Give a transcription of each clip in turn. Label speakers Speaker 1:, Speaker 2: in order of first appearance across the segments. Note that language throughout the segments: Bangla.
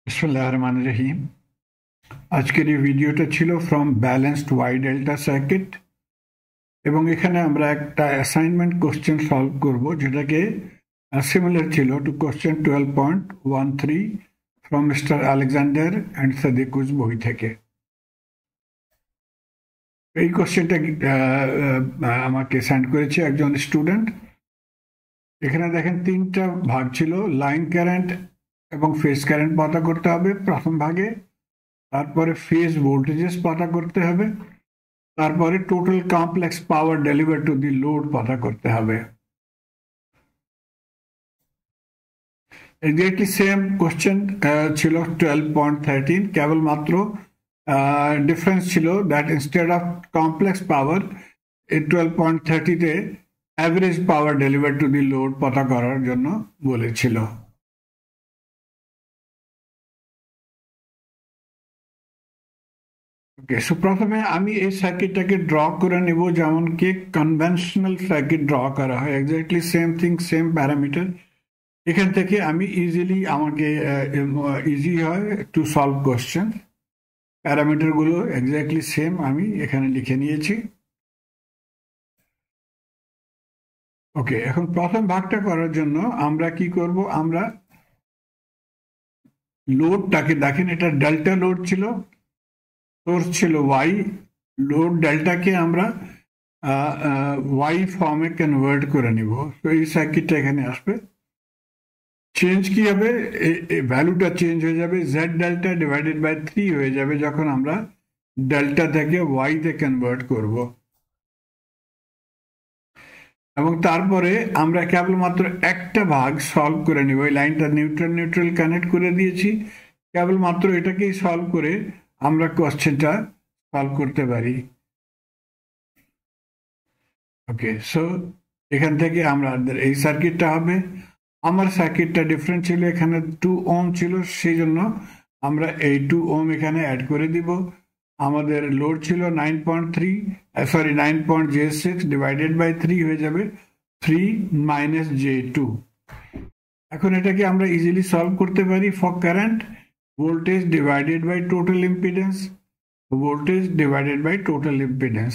Speaker 1: বিসমিল্লাহির রহমানির রহিম। আজকের এই ভিডিওটা ছিল from balanced Y delta circuit এবং এখানে আমরা একটা অ্যাসাইনমেন্ট কোশ্চেন সলভ করব যেটাকে সিমিলার ছিল to question 12.13 from mister Alexander and Sadiku's বই থেকে। এই কোশ্চেনটা আমাকে সেন্ড করেছে একজন স্টুডেন্ট। এখানে দেখেন তিনটা ভাগ ছিল, লাইন কারেন্ট এবং ফেজ কারেন্ট পতা করতে হবে প্রথম ভাগে, তারপরে ফেজ ভোল্টেজেস পতা করতে হবে, তারপরে total complex power deliver to the load পতা করতে হবে। এক্স্যাক্টলি সেম কোশ্চেন ছিল 12.13, কেবলমাত্র ডিফারেন্স ছিল that instead of complex power এই 12.30-তে average power deliver to the load পতা করার জন্য বলেছিল। ওকে, সো প্রথমে আমি এই সার্কিটটাকে ড্র করে নেব যেমন কি কনভেনশনাল সার্কিট ড্র করা হয়, exactly same thing, same parameter. এখান থেকে আমি আমাকে ইজি হয় টু সলভ কোশ্চেন। প্যারামিটারগুলো এক্স্যাক্টলি সেম আমি এখানে লিখে নিয়েছি। ওকে, এখন প্রথম ভাগটা করার জন্য আমরা কি করব, আমরা লোডটাকে দেখেন, এটা ডেল্টা লোড ছিল, সোর্স ছিল ওয়াই, লোড ডেল্টাকে আমরা ওয়াই ফর্মে কনভার্ট করে নিব। তো এই সার্কিটটা এখানে আসবে, চেঞ্জ কি হবে, ভ্যালুটা চেঞ্জ হয়ে যাবে, জেড ডেল্টা ডিভাইডেড বাই 3 হয়ে যাবে যখন আমরা ডেল্টা থেকে ওয়াই তে কনভার্ট করব। এবং তারপরে আমরা কেবলমাত্র একটা ভাগ সলভ করে নিব। এই লাইনটা নিউট্রাল নিউট্রাল কানেক্ট করে দিয়েছি, কেবলমাত্র এটাকেই সলভ করে আমরা কোশ্চেনটা সলভ করতে পারি। ওকে, সো এখান থেকে আমাদের এই সার্কিটটা হবে। আমার সার্কিটটা ডিফারেন্ট ছিল, এখানে 2 ওহম ছিল, সেই জন্য আমরা এই 2 ওহম এখানে অ্যাড করে দিব। আমাদের লোড ছিল 9.6 ডিভাইডেড বাই 3 হয়ে যাবে 3 মাইনাস J2। এখন এটাকে আমরা ইজিলি সলভ করতে পারি for current, voltage divided by total impedance, voltage divided by total impedance.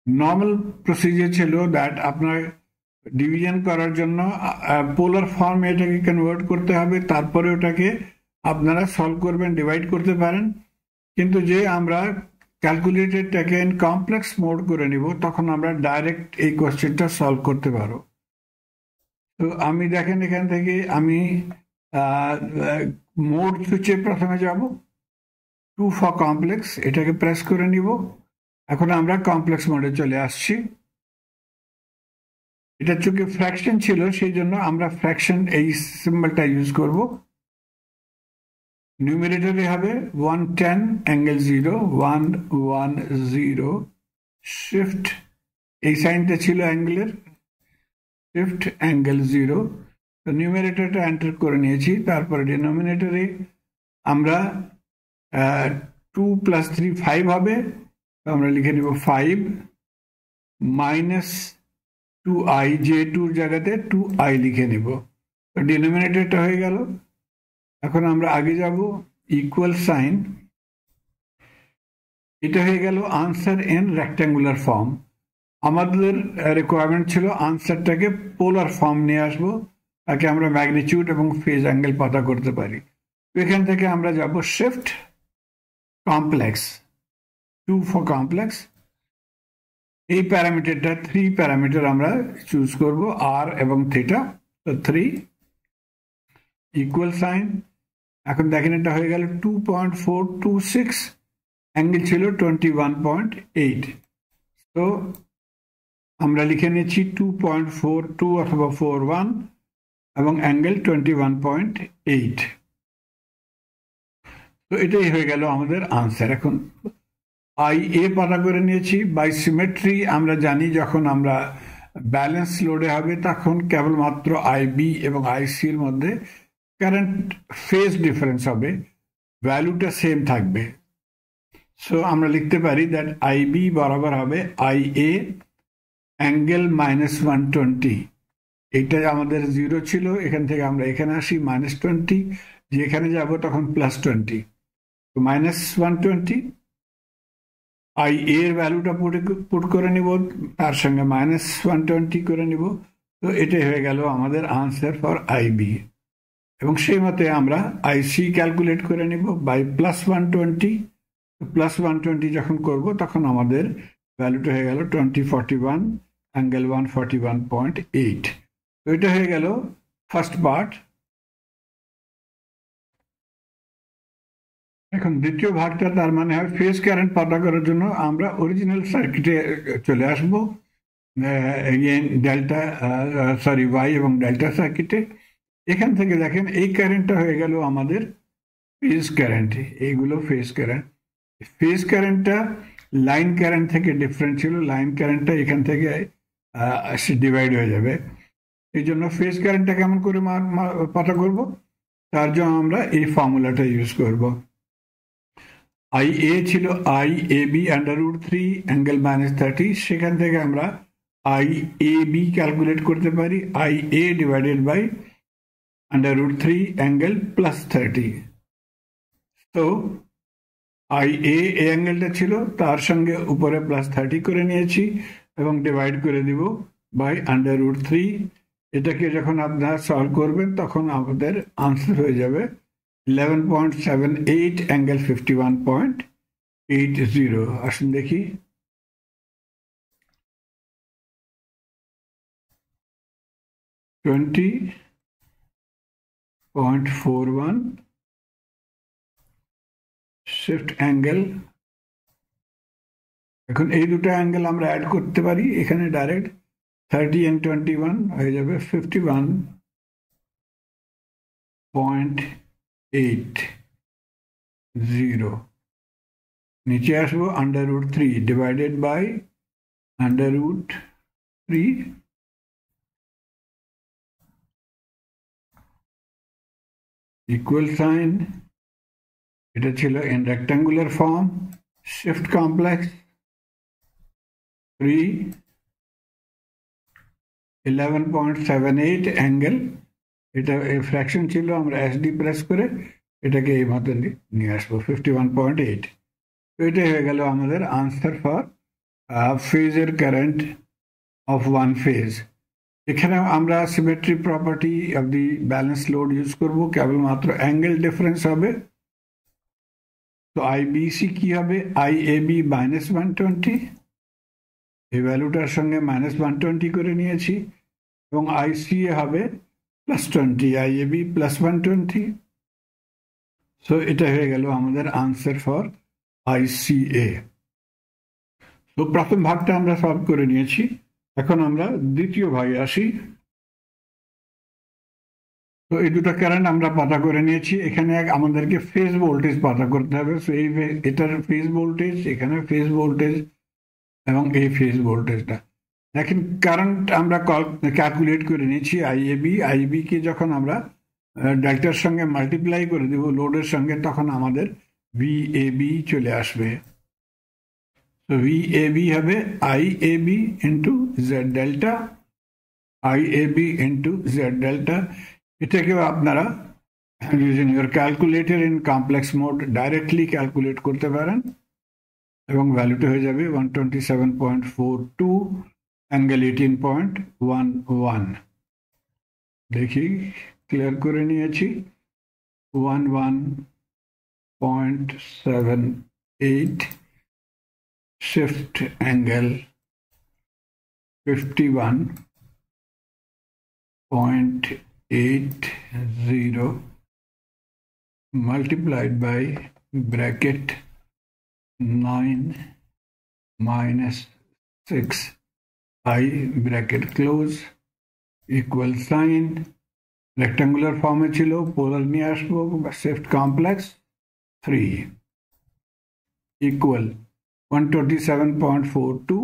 Speaker 1: Normal procedure ছিল দ্যাট আপনার ডিভিশন করার জন্য পোলার ফর্মে এটাকে কনভার্ট করতে হবে, তারপরে ওটাকে আপনারা সলভ করবেন, ডিভাইড করতে পারেন। কিন্তু যে আমরা ক্যালকুলেটেডটাকে ইন কমপ্লেক্স মোড করে নিব, তখন আমরা ডাইরেক্ট এই কোশ্চেনটা সলভ করতে পারো। তো আমি দেখেন এখান থেকে আমি মোড সুইচে প্রথমে যাব, 2 ফর কমপ্লেক্স, এটাকে প্রেস করে নিব। এখন আমরা কমপ্লেক্স মোডে চলে আসছি। এটা চুকে ফ্র্যাকশন ছিল, সেই জন্য আমরা ফ্র্যাকশন এই সিম্বলটা ইউজ করব। নিউমেরেটরে হবে 110 অ্যাঙ্গেল 0, 110 শিফট, এই সাইনটা ছিল অ্যাঙ্গেলের, শিফট অ্যাঙ্গেল 0। তো নিউমেরেটরটা এন্টার করে নিয়েছি। তারপরে ডিনোমিনেটরে আমরা 2 + 3 5 হবে, আমরা লিখে নিব 5 মাইনাস 2i, J2 জায়গাতে 2i লিখে নিব। তো ডিনোমিনেটরটা হয়ে গেল। এখন আমরা আগে যাব, ইকুয়াল সাইন, এটা হয়ে গেল আনসার ইন রেক্ট্যাঙ্গুলার ফর্ম। আমাদের রিকোয়ারমেন্ট ছিল আনসারটাকে পোলার ফর্ম নিয়ে আসবো, তাকে আমরা ম্যাগনিটিউড এবং ফেজ অ্যাঙ্গেল পতা করতে পারি। এখান থেকে আমরা যাব শিফট কমপ্লেক্স, 2 ফর কমপ্লেক্স। এই প্যারামিটারটা 3 প্যারামিটার আমরা চুজ করব, আর এবং থিটা। তো 3 ইকুয়াল সাইন, এখন দেখেন এটা হয়ে গেল 2.426, অ্যাঙ্গেল ছিল 21.8। তো আমরা লিখে নিচ্ছি 2.42 অথবা 41 এবং অ্যাঙ্গেল 21.8। তো এটাই হয়ে গেল আমাদের আনসার। এখন IA পতা করে নিয়েছি। বাই সিমেট্রি আমরা জানি যখন আমরা ব্যালেন্স লোডে হবে তখন কেবলমাত্র IB এবং IC এর মধ্যে কারেন্ট ফেজ ডিফারেন্স হবে, ভ্যালুটা সেম থাকবে। সো আমরা লিখতে পারি দ্যাট IB বরাবর হবে IA অ্যাঙ্গেল -120। এটা আমাদের 0 ছিল, এখান থেকে আমরা এখানে আসি -20, যেখানে যাব তখন +20, তো -120 আই এর ভ্যালুটা পুট করে নিব, তার সঙ্গে -120 করে নিব। তো এটাই হয়ে গেল আমাদের আনসার ফর আইবি। এবং সেই মতে আমরা আইসি ক্যালকুলেট করে নিব বাই +120। +120 যখন করব তখন আমাদের ভ্যালুটা হয়ে গেল 2041 অ্যাঙ্গেল 141.8। তো এটা হয়ে গেল ফার্স্ট পার্ট। এখন দ্বিতীয় ভাগটা, তার মানে হয় ফেজ কারেন্ট পতা করার জন্য আমরা অরিজিনাল সার্কিটে চলে আসব, এগেইন ডেল্টা ওয়াই এবং ডেল্টা সার্কিটে। এখান থেকে দেখেন এই কারেন্টটা হয়ে গেল আমাদের ফেজ কারেন্ট, এইগুলো ফেজ কারেন্ট। ফেজ কারেন্টটা লাইন কারেন্ট থেকে ডিফারেন্ট ছিল, লাইন কারেন্টটা এখান থেকে ডিভাইড হয়ে যাবে। এই জন্য ফেজ কারেন্টটা কেমন করে পতা করব, তার জন্য আমরা এই ফর্মুলাটা ইউজ করব। আই এ ছিল আই এ বি √3 অ্যাঙ্গেল -30, সেখান থেকে আমরা আই এ বি ক্যালকুলেট করতে পারি I A divided by √3 angle +30। তো আই এ অ্যাঙ্গেলটা ছিল, তার সঙ্গে উপরে +30 করে নিয়েছি এবং ডিভাইড করে দিব বাই √3। এটাকে যখন আপনারা সলভ করবেন তখন আমাদের আনসার হয়ে যাবে 11.78 অ্যাঙ্গেল 51.80। আসুন দেখি, $20.41 শিফট অ্যাঙ্গেল। এখন এই দুটো অ্যাঙ্গেল আমরা অ্যাড করতে পারি এখানে ডাইরেক্ট, 30 and 21 হয়ে যাবে 51.80। নিচে আসবো √3 ডিভাইডেড বাই √3 ইকুয়াল সাইন, এটা ছিল in rectangular form, shift complex 3 11.78 angle, এটা ফ্র্যাকশন ছিল, আমরা এসডি প্রেস করে এটাকে এই মতো নিয়ে আসবো 51.8। তো এটা হয়ে গেল আমাদের আনসার ফর ফেজের কারেন্ট অফ ওয়ান ফেজ। এখানে আমরা symmetry property of the balance load use করবো, কেবলমাত্র অ্যাঙ্গেল ডিফারেন্স হবে। তো আইবিসি কি হবে, আই এ বি -120, এই ভ্যালুটার সঙ্গে -120 করে নিয়েছি, এবং আইসিএ হবে +20, আই এ বি +120। সো এটা হয়ে গেল আমাদের আনসার ফর আইসিএ। তো প্রথম ভাগটা আমরা সলভ করে নিয়েছি, এখন আমরা দ্বিতীয় ভাগে আসি। তো এই দুটো কারেন্ট আমরা পাতা করে নিয়েছি, এখানে আমাদেরকে ফেজ ভোল্টেজ পাতা করতে হবে। সো এই এটার ফেজ ভোল্টেজ, এখানে ফেজ ভোল্টেজ এবং এই ফেজ ভোল্টেজটা দেখেন। কারেন্ট আমরা ক্যালকুলেট করে নিয়েছি আইবি কে যখন আমরা ডেল্টার সঙ্গে মাল্টিপ্লাই করে দেব লোডের সঙ্গে, তখন আমাদের ভিএবি চলে আসবে। তো ভিএবি হবে IAB into Z delta, IAB into Z delta. এটাকেও আপনারা using your calculator in complex mode directly calculate করতে পারেন, এবং ভ্যালুটা হয়ে যাবে 127.42 অ্যাঙ্গেল 18.11। দেখি, ক্লিয়ার করে নিয়েছি, 11.78 shift angle 51.80 multiplied by bracket 9 minus 6 I bracket close equal sign, rectangular form ছিল, polar নিয়ে আসবো, shift complex 3 equal 127.42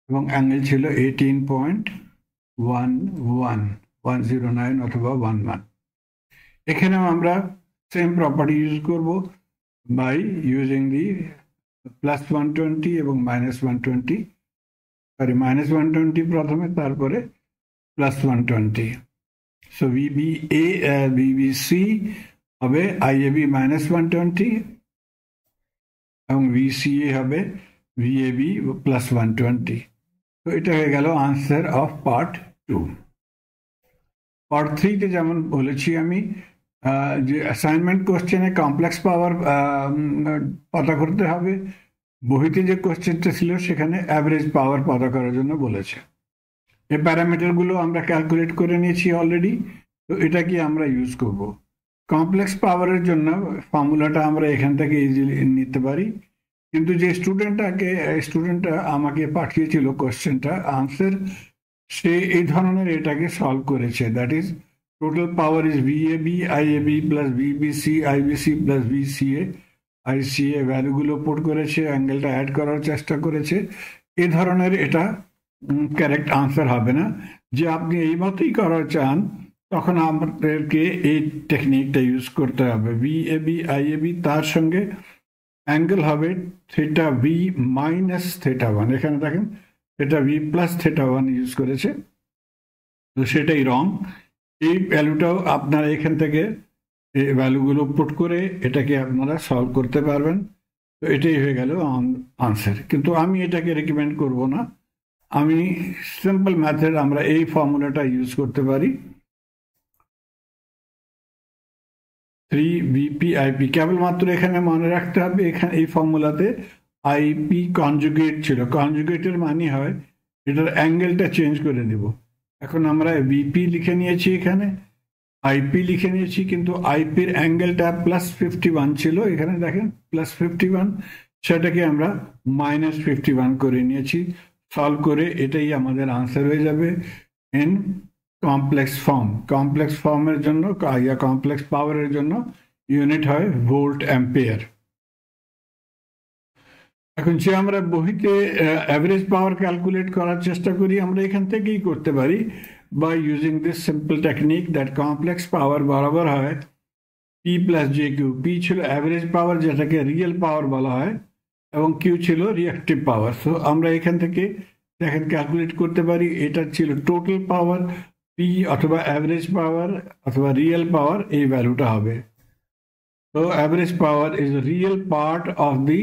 Speaker 1: এবং অ্যাঙ্গেল ছিল 18.11 109 অথবা 11। এখানেও আমরা সেম প্রপার্টি ইউজ করব বাই ইউজিং দি +120 এবং -120, সরি -120 প্রথমে, তারপরে +120। সো VBC হবে আইএবি -120 এবং ভিসিএ হবে ভিএবি +120। তো এটা হয়ে গেল আনসার অফ পার্ট 2। পার্ট 3-তে যেমন বলেছি আমি যে অ্যাসাইনমেন্ট কোশ্চেনে কমপ্লেক্স পাওয়ার পতা করতে হবে, বইতে যে কোশ্চেনটা ছিল সেখানে অ্যাভারেজ পাওয়ার পতা করার জন্য বলেছে। এই প্যারামিটারগুলো আমরা ক্যালকুলেট করে নিয়েছি অলরেডি। তো এটা কি আমরা ইউজ করব। কমপ্লেক্স পাওয়ারের জন্য ফর্মুলাটা আমরা এখান থেকে ইজিলি নিতে পারি, কিন্তু যে স্টুডেন্টটা আমাকে পাঠিয়েছিল কোশ্চেনটা আনসার, সে এই ধরনের এটাকে সলভ করেছে। That is total power is VAB IAB plus VBC IBC plus VCA ICA, ভ্যালুগুলো পুট করেছে, অ্যাঙ্গেলটা অ্যাড করার চেষ্টা করেছে। এ ধরনের এটা কারেক্ট আনসার হবে না। যে আপনি এই মতোই করার চান তখন আমাদেরকে এই টেকনিকটা ইউজ করতে হবে। ভিএবি আইএবি তার সঙ্গে অ্যাঙ্গেল হবে থিটা ভি মাইনাস থিটা 1। এখানে দেখেন theta V plus theta 1 use করেছে, তো সেটাই রং। এই ভ্যালুটাও আপনারা এখান থেকে এই ভ্যালুগুলো পুট করে এটাকে আপনারা সলভ করতে পারবেন। তো এটাই হয়ে গেল আনসার। কিন্তু আমি এটাকে রেকমেন্ড করব না। আমি সিম্পল মেথড আমরা এই ফর্মুলাটা ইউজ করতে পারি, 3 আইপি। কেবলমাত্র এখানে মনে রাখতে হবে এখানে এই ফর্মুলাতে আইপি কনজুগেট ছিল। কনজুগেটের মানে হয় এটার অ্যাঙ্গেলটা চেঞ্জ করে দেব। এখন আমরা বিপি লিখে নিয়েছি, এখানে আইপি লিখে নিয়েছি, কিন্তু আইপির অ্যাঙ্গেলটা +51 ছিল, এখানে দেখেন +51, সেটাকে আমরা -51 করে নিয়েছি। সলভ করে এটাই আমাদের আনসার হয়ে যাবে ইন কমপ্লেক্স ফর্ম। কমপ্লেক্স ফর্মের জন্য কমপ্লেক্স পাওয়ারের জন্য ইউনিট হয় ভোল্ট অ্যাম্পিয়ার। এখন যে আমরা বইতে অ্যাভারেজ পাওয়ার ক্যালকুলেট করার চেষ্টা করি, আমরা এখান থেকেই করতে পারি by using this simple technique that complex power বরাবর হয় P plus JQ। P ছিল অ্যাভারেজ পাওয়ার, যেটাকে রিয়েল পাওয়ার বলা হয়, এবং Q ছিল রিঅ্যাক্টিভ পাওয়ার। সো আমরা এখান থেকে দেখেন ক্যালকুলেট করতে পারি। এটা ছিল টোটাল পাওয়ার, P অথবা অ্যাভারেজ পাওয়ার অথবা রিয়েল পাওয়ার, এই ভ্যালুটা হবে। তো average power is real part of the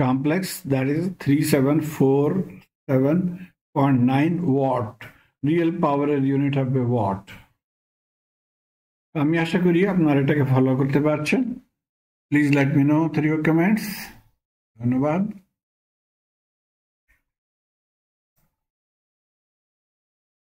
Speaker 1: complex, that is 3747.9 watt. Real পাওয়ারের ইউনিট হবে ওয়াট। আমি আশা করি আপনারা এটাকে ফলো করতে পারছেন। Please let me know through your comments. ধন্যবাদ।